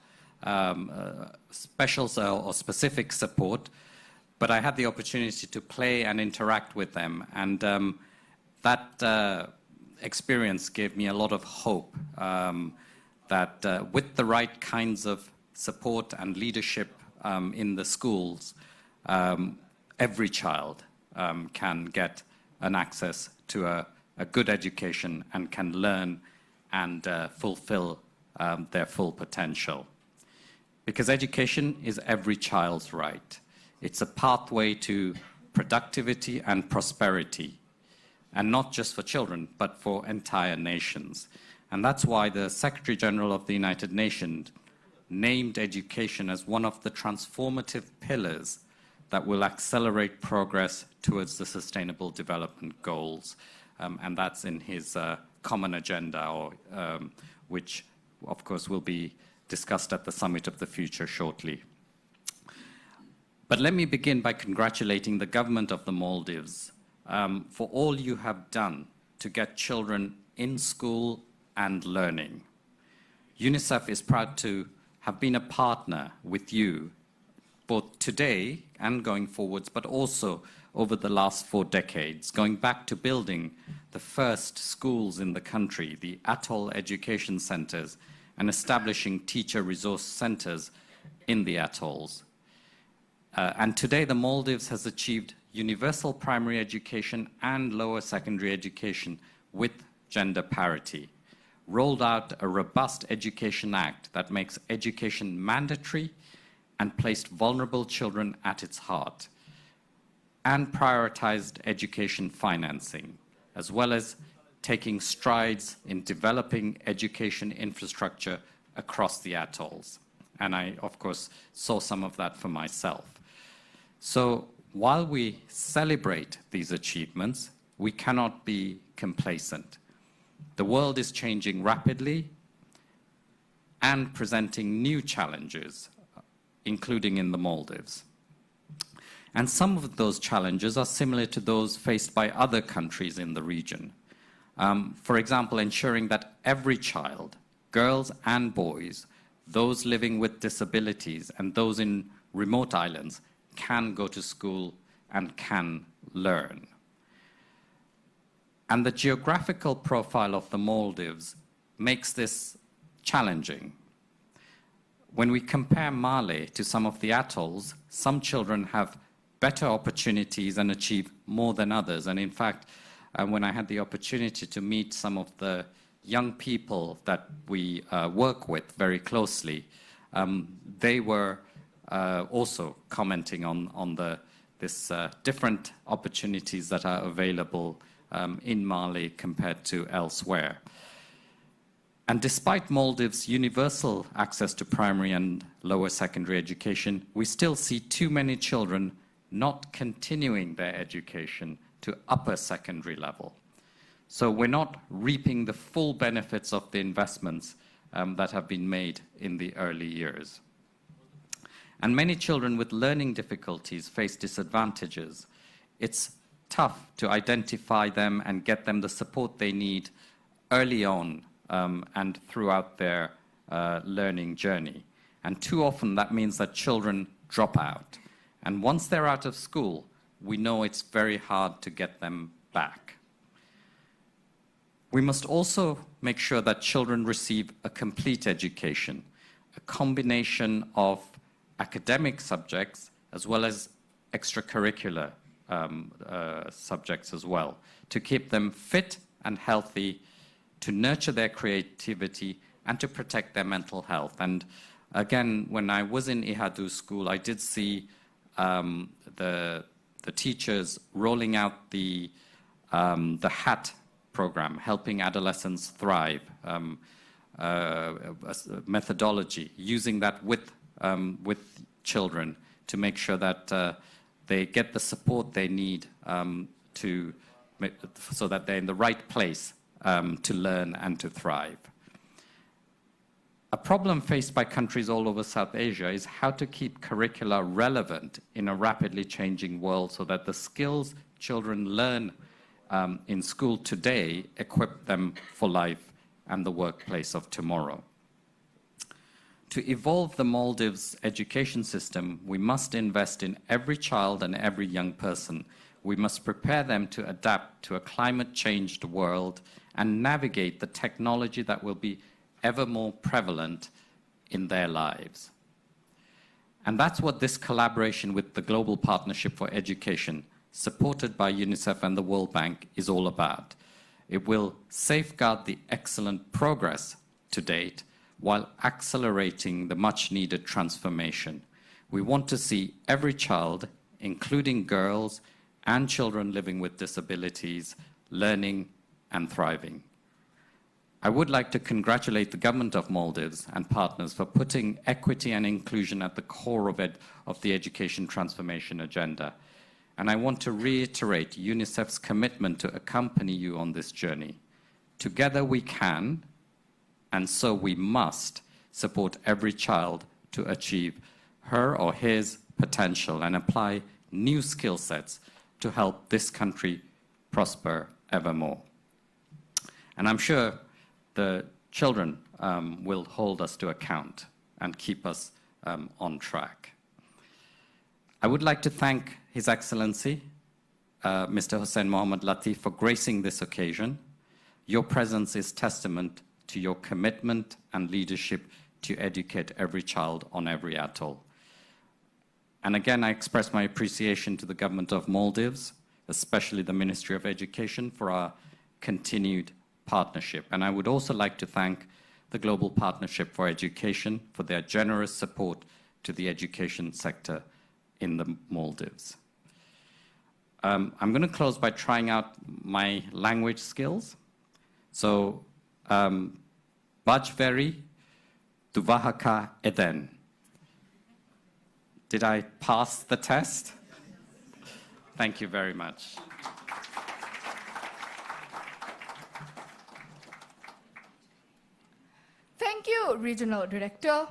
special or specific support, but I had the opportunity to play and interact with them, and that experience gave me a lot of hope that with the right kinds of support and leadership in the schools, every child can get an access to a good education and can learn and fulfill their full potential. Because education is every child's right. It's a pathway to productivity and prosperity, and not just for children, but for entire nations. And that's why the Secretary General of the United Nations named education as one of the transformative pillars that will accelerate progress towards the Sustainable Development Goals. And that's in his common agenda, which, of course, will be discussed at the Summit of the Future shortly. But let me begin by congratulating the government of the Maldives for all you have done to get children in school and learning. UNICEF is proud to have been a partner with you both today and going forwards, but also over the last 4 decades, going back to building the first schools in the country, the atoll education centers, and establishing teacher resource centers in the atolls. And today the Maldives has achieved universal primary education and lower secondary education with gender parity, rolled out a robust Education Act that makes education mandatory and placed vulnerable children at its heart, and prioritized education financing, as well as taking strides in developing education infrastructure across the atolls. And I, of course, saw some of that for myself. So while we celebrate these achievements, we cannot be complacent. The world is changing rapidly and presenting new challenges, including in the Maldives. And some of those challenges are similar to those faced by other countries in the region. For example, ensuring that every child, girls and boys, those living with disabilities and those in remote islands, can go to school and can learn. And the geographical profile of the Maldives makes this challenging. When we compare Mali to some of the atolls, some children have better opportunities and achieve more than others. And in fact, when I had the opportunity to meet some of the young people that we work with very closely, they were also commenting on this different opportunities that are available in Mali compared to elsewhere. And despite Maldives' universal access to primary and lower secondary education, we still see too many children not continuing their education to upper secondary level. So we're not reaping the full benefits of the investments that have been made in the early years. And many children with learning difficulties face disadvantages. It's tough to identify them and get them the support they need early on and throughout their learning journey. And too often that means that children drop out. And once they're out of school, we know it's very hard to get them back. We must also make sure that children receive a complete education, a combination of academic subjects as well as extracurricular subjects as well, to keep them fit and healthy, to nurture their creativity, and to protect their mental health. And again, when I was in Ihadu school, I did see the teachers rolling out the HAT program, helping adolescents thrive, methodology, using that with children to make sure that they get the support they need so that they're in the right place to learn and to thrive. A problem faced by countries all over South Asia is how to keep curricula relevant in a rapidly changing world so that the skills children learn in school today equip them for life and the workplace of tomorrow. To evolve the Maldives education system, we must invest in every child and every young person. We must prepare them to adapt to a climate-changed world and navigate the technology that will be ever more prevalent in their lives. And that's what this collaboration with the Global Partnership for Education, supported by UNICEF and the World Bank, is all about. It will safeguard the excellent progress to date while accelerating the much-needed transformation. We want to see every child, including girls and children living with disabilities, learning and thriving. I would like to congratulate the government of Maldives and partners for putting equity and inclusion at the core of the education transformation agenda. And I want to reiterate UNICEF's commitment to accompany you on this journey. Together we can, and so we must, support every child to achieve her or his potential and apply new skill sets to help this country prosper evermore. And I'm sure the children will hold us to account and keep us on track. I would like to thank His Excellency, Mr. Hussein Mohammad Latif, for gracing this occasion. Your presence is testament to your commitment and leadership to educate every child on every atoll. And again, I express my appreciation to the government of Maldives, especially the Ministry of Education, for our continued partnership. And I would also like to thank the Global Partnership for Education for their generous support to the education sector in the Maldives. I'm going to close by trying out my language skills. So, Bajveri Duvahaka Eden. Did I pass the test? Thank you very much. Thank you, Regional Director.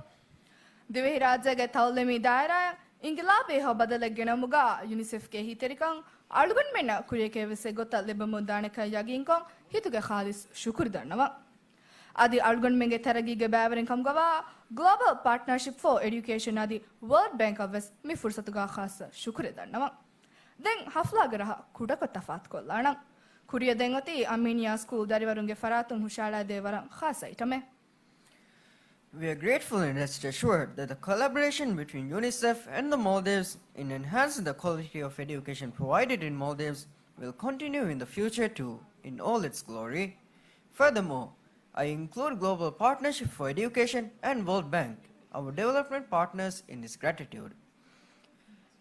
Divehi Rajage Taulemi Daira, Ingilabe Hobadalagenamuga, UNICEF ke Hiterikan, Algun Mena, Kureke Vesegota Libamudaneka Yaginkong, Hituga Khalis Shukurdanava. Adi Algun Menge Teragi Gabaverin Kamgava, Global Partnership for Education Adi World Bank of West Mifursatuga Khasa Shukuridanava. Then Haflagaraha Kudaka Tafat Kolana. Kuria Dengoti, Armenia School Darivarunge Faratum Hushala Devaran Khasa Itame. We are grateful and rest assured that the collaboration between UNICEF and the Maldives in enhancing the quality of education provided in Maldives will continue in the future too, in all its glory. Furthermore, I include Global Partnership for Education and World Bank, our development partners, in this gratitude.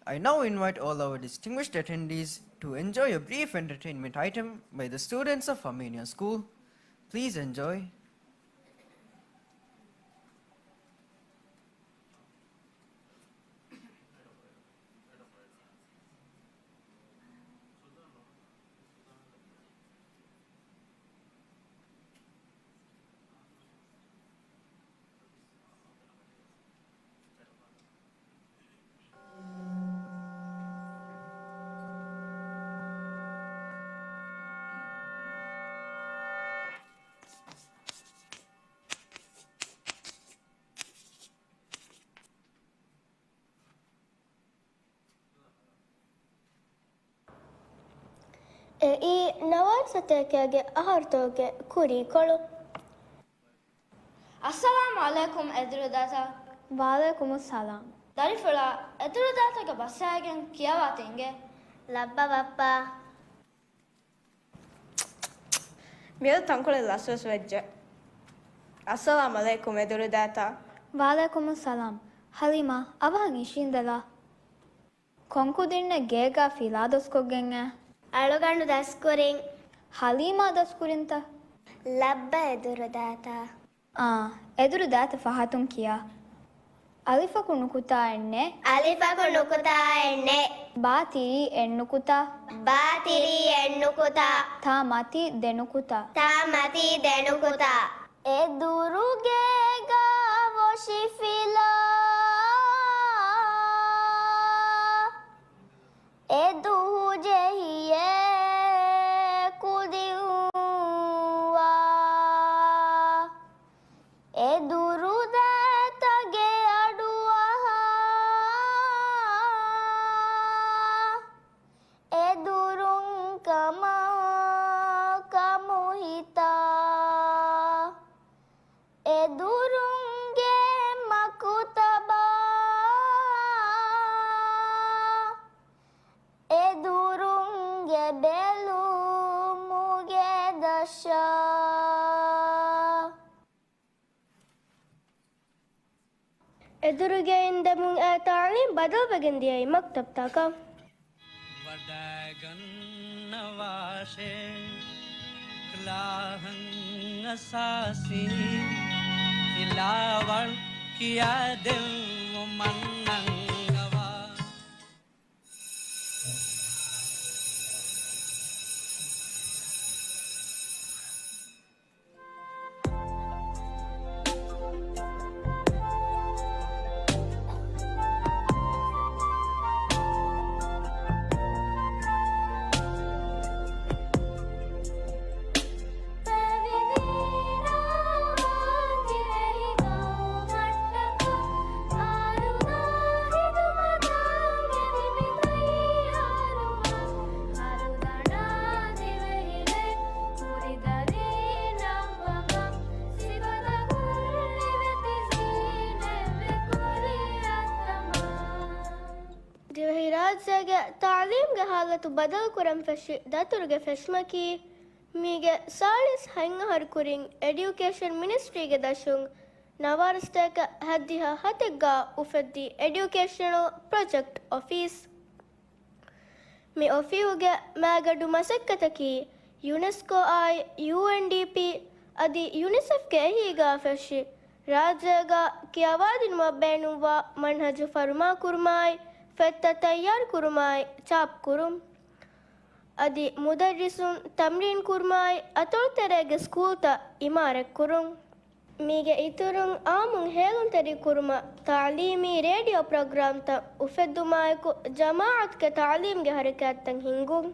I now invite all our distinguished attendees to enjoy a brief entertainment item by the students of Armenia School. Please enjoy. E nawatsateke ahartoke kurikolo. Assalamu alaikum edrudata. Wa alaikum assalam. Darifula edrudata ke basagen kiyawatinge. Labba bappa. Mira tankole lasos vejje. Assalamu alaikum edrudata. Wa alaikum assalam. Halima, avangi shindala. Konku dinne gega filados kogenge. Alugandu daskuring. Halima daskurinta. Labba edrudata. Edrudata fahatun kiya. Alifa kunukuta enne. Alifa kunukuta enne. Batiri ennukuta. Batiri ennukuta. Tamati denukuta. Tamati denukuta. Edurugega voshifila. Eduhu jehiye kudiwa. Edurudata ge aduaha. Edurung kama kamuhita. Edurunge makutaba. Edurunge belu muge dasha. Eduruge indamun ta'lim badal bagandiya maktab taka. Wadagan nawashe klahang asasi ilawal kiya dil manangawa. ರಾಜ್ಯಗೆ ತಾಲೀಮ್ಗೆ ಹಾಲತು ಬದಲು ಕುರಂ ಫೆಶಿ ದತುರ್ಗೆ ಫೆಶ್ಮಕಿ ಮೀಗೆ ಸಾಲಿಸ್ ಹಂಗ ಹರ್ಕುರಿಂಗ್ education ಮಿನಿಸ್ಟ್ರಿಗೆ ದಶುಂಗ್ ನವಾರಸ್ಟೇಕ ಹದ್ದಿಹ ಹತೆಗ್ಗ ಉಫೆದ್ದಿ ಎಡ್ಯುಕೇಷನಲ್ project office ಮಿ ಒಫಿಯುಗೆ ಮ್ಯಾಗಡು ಮಸಕ್ಕತಕಿ UNESCO ಆಯ್ UNDP ಅದಿ ಯುನಿಸೆಫ್ಗೆ ಹೀಗ ಫೆಶಿ ರಾಜ್ಯಗ ಕಿಯವಾದಿನ ಮಬ್ಬೇನುವ ಮನ್ಹಜು ಫರ್ಮಾ ಕುರ್ಮಾಯ್ ಫೆತ್ತ ತಯ್ಯಾರ್ ಕುರ್ಮಾಯ್ chop ಕುರುಂ ಅದಿ ಮುದರ್ರಿಸುನ್ ತಮ್ರೀನ್ ಕುರ್ಮಾಯ್ ಅತೊಳ್ ತೆರೆಗೆ ಸ್ಕೂಲ್ತ ಇಮಾರಕ್ ಕುರುಂ ಮೀಗೆ ಇತುರುಂ ಆಮುಂ ಹೇಳುಂ ತೆರಿ kurma ತಾಲೀಮಿ radio program ತ ಉಫೆದ್ದುಮಾಯಕು ಜಮಾಅತ್ಗೆ ತಾಲೀಮ್ಗೆ ಹರಕತ್ತಂ ಹಿಂಗುಂ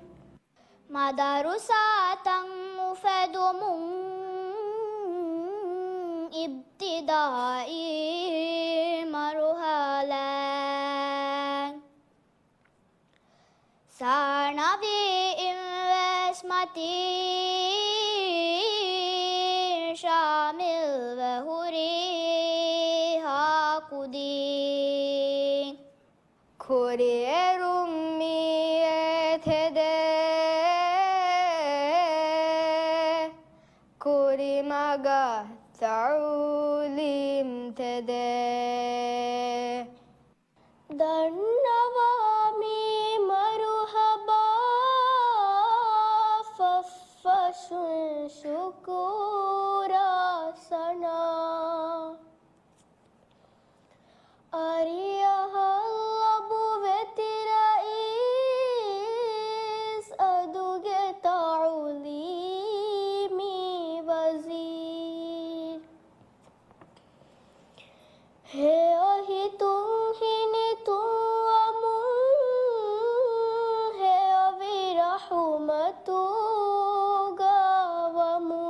ಮದರುಸಾತಂ ಉಫೆದುಮುಂ ಇಬ್ತಿದಾಯಿ ಮರುಹಲನ್ ಸಾಣವಿ ಇನ್ವೆಸ್ಮತಿ ಶಾಮಿಲ್ ವಹುರಿ ಹಾಕುದೀನ್ ಖುರಿಯರುಂ ಮಿಯೆಥೆದೆ ಕುರಿಮಗ ತಾಲೀಮ್ ತೆದೆ ದನ್ನವಾಮಿ ಮರುಹಬಾ ಫಫಶುನ್ ಶುಕೂರ ಸನಾ ಅರಿಯಹಲ್ಲಬು ವೆತಿರಈಸ್ ಅದುಗೆ ತಾಲೀಮಿ ವಜೀರ್ ಹೇ ಅಹಿ ತುಂ ಹಿನಿ ತುಂ ಅಮುಂ ಹೇ ಅವಿ ರಹುಮತು ಗಾವಮುಂ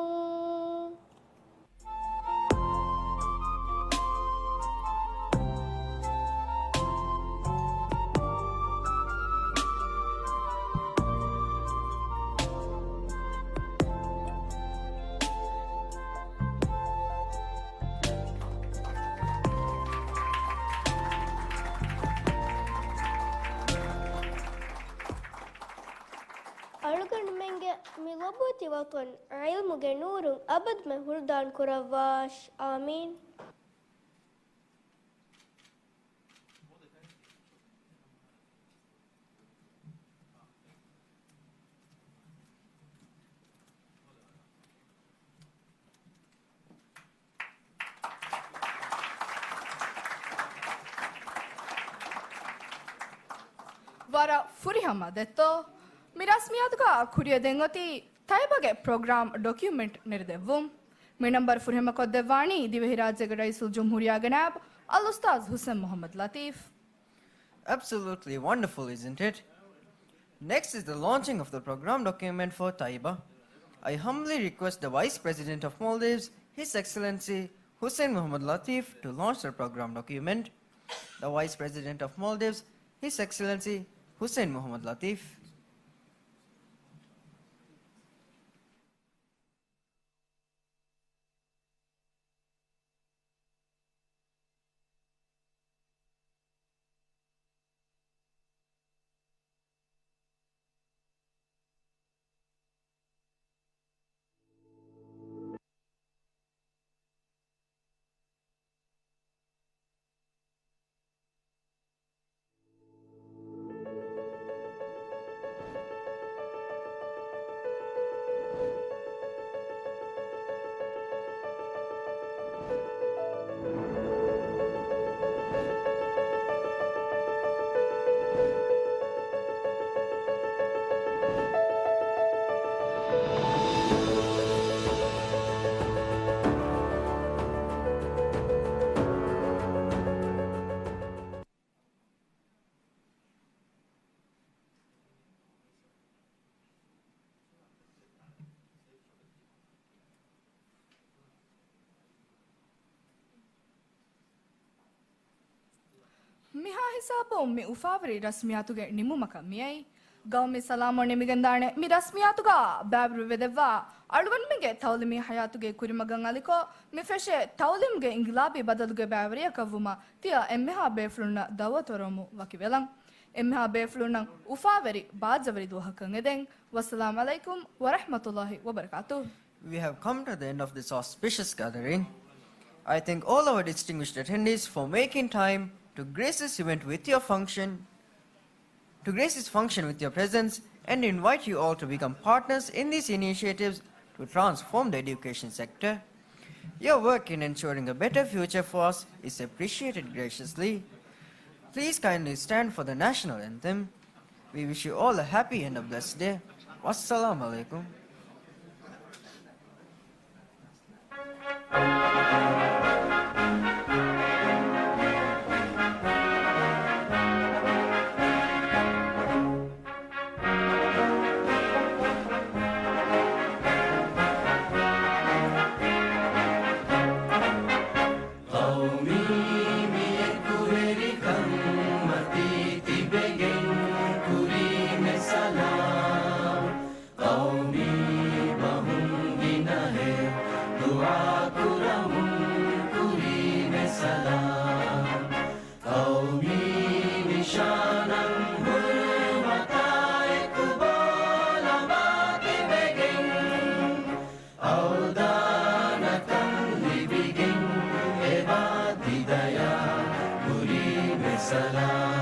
ಅಳುಗಂಡು ಮೆಂಗೆ ಮಿಲೊಬ್ಬೂತಿ ವತೊನ್ ಇಲ್ಮುಗೆ ನೂರು ಅಬದ್ ಮೆ ಹುರ್ದಾನ್ ಕುರವಾಶ್ ಆಮೀನ್ ವರ ಫುರಿಹಮ್ಮ ದೆತ್ತೋ ಮಿರಾಸ್ಮಿಯಾದುಗ ಕುರಿಯ ದೆಂಗೊತಿ ತೈಬಗೆ ಪ್ರೋಗ್ರಾಮ್ ಡಾಕ್ಯುಮೆಂಟ್ ನಿರ್ದೆವ್ವುಂ ಮಿ ನಂಬರ್ ಫುರಿಹಮ್ಮ ಕೊದ್ದೆವ್ವಾಣಿ ದಿವೆಹಿ ರಾಜ್ಯಗ ರೈಸುಲ್ ಜುಮ್ಹೂರಿಯಾ ಗನಾಬ್ ಅಲ್ ಉಸ್ತಾಜ್ Hussain Mohammad Latif. Absolutely wonderful, isn't it? Next is the launching of the program document for Taiba. I humbly request the Vice President of Maldives, His Excellency Hussein Mohammad Latif, to launch the program document. The Vice President of Maldives, His Excellency Hussein Mohammad Latif. ಮಿಹಾ ಹಿಸಾಬು ಮಿ ಉಫಾವರಿ ರಸ್ಮಿಯಾತುಗೆ ನಿಮ್ಮುಮಕ ಮಿಯೈ ಗೌಮಿ ಸಲಾಮೊ ನಿಮಿಗಂದಾಣೆ ಮಿ ರಸ್ಮಿಯಾತುಗ ಬ್ಯಾಬ್ರು ವೆದೆವ್ವ ಅಳುಗನ್ಮಿಗೆ ತೌಲಿಮಿ ಹಯಾತುಗೆ ಕುರಿಮಗಂ ಅಲಿಕೋ ಮಿ ಫೆಶೆ ತೌಲಿಮ್ಗೆ ಇಂಗಿಲಾಬಿ ಬದಲುಗೆ ಬ್ಯಾವರಿಯ ಕವ್ವುಮ ತಿಯ ಎಮ್ಮೆಹಾ ಬೇಫ್ಲುನ್ನ ದವತೊರಮು ವಕಿವೆಲಂ එම්හා බේෆ්ලුනං උෆාවරි බාජවරි දුවහකන් එදෙන් වස්සලාමු අලයිකුම් වරහ්මතුල්ලාහි වබරකාතුහ්. We have come to the end of this auspicious gathering. I thank all our distinguished attendees for making time to grace this event with your function, to grace this function with your presence, and invite you all to become partners in these initiatives to transform the education sector. Your work in ensuring a better future for us is appreciated graciously. Please kindly stand for the national anthem. We wish you all a happy and a blessed day. Wassalamu alaikum. Salam.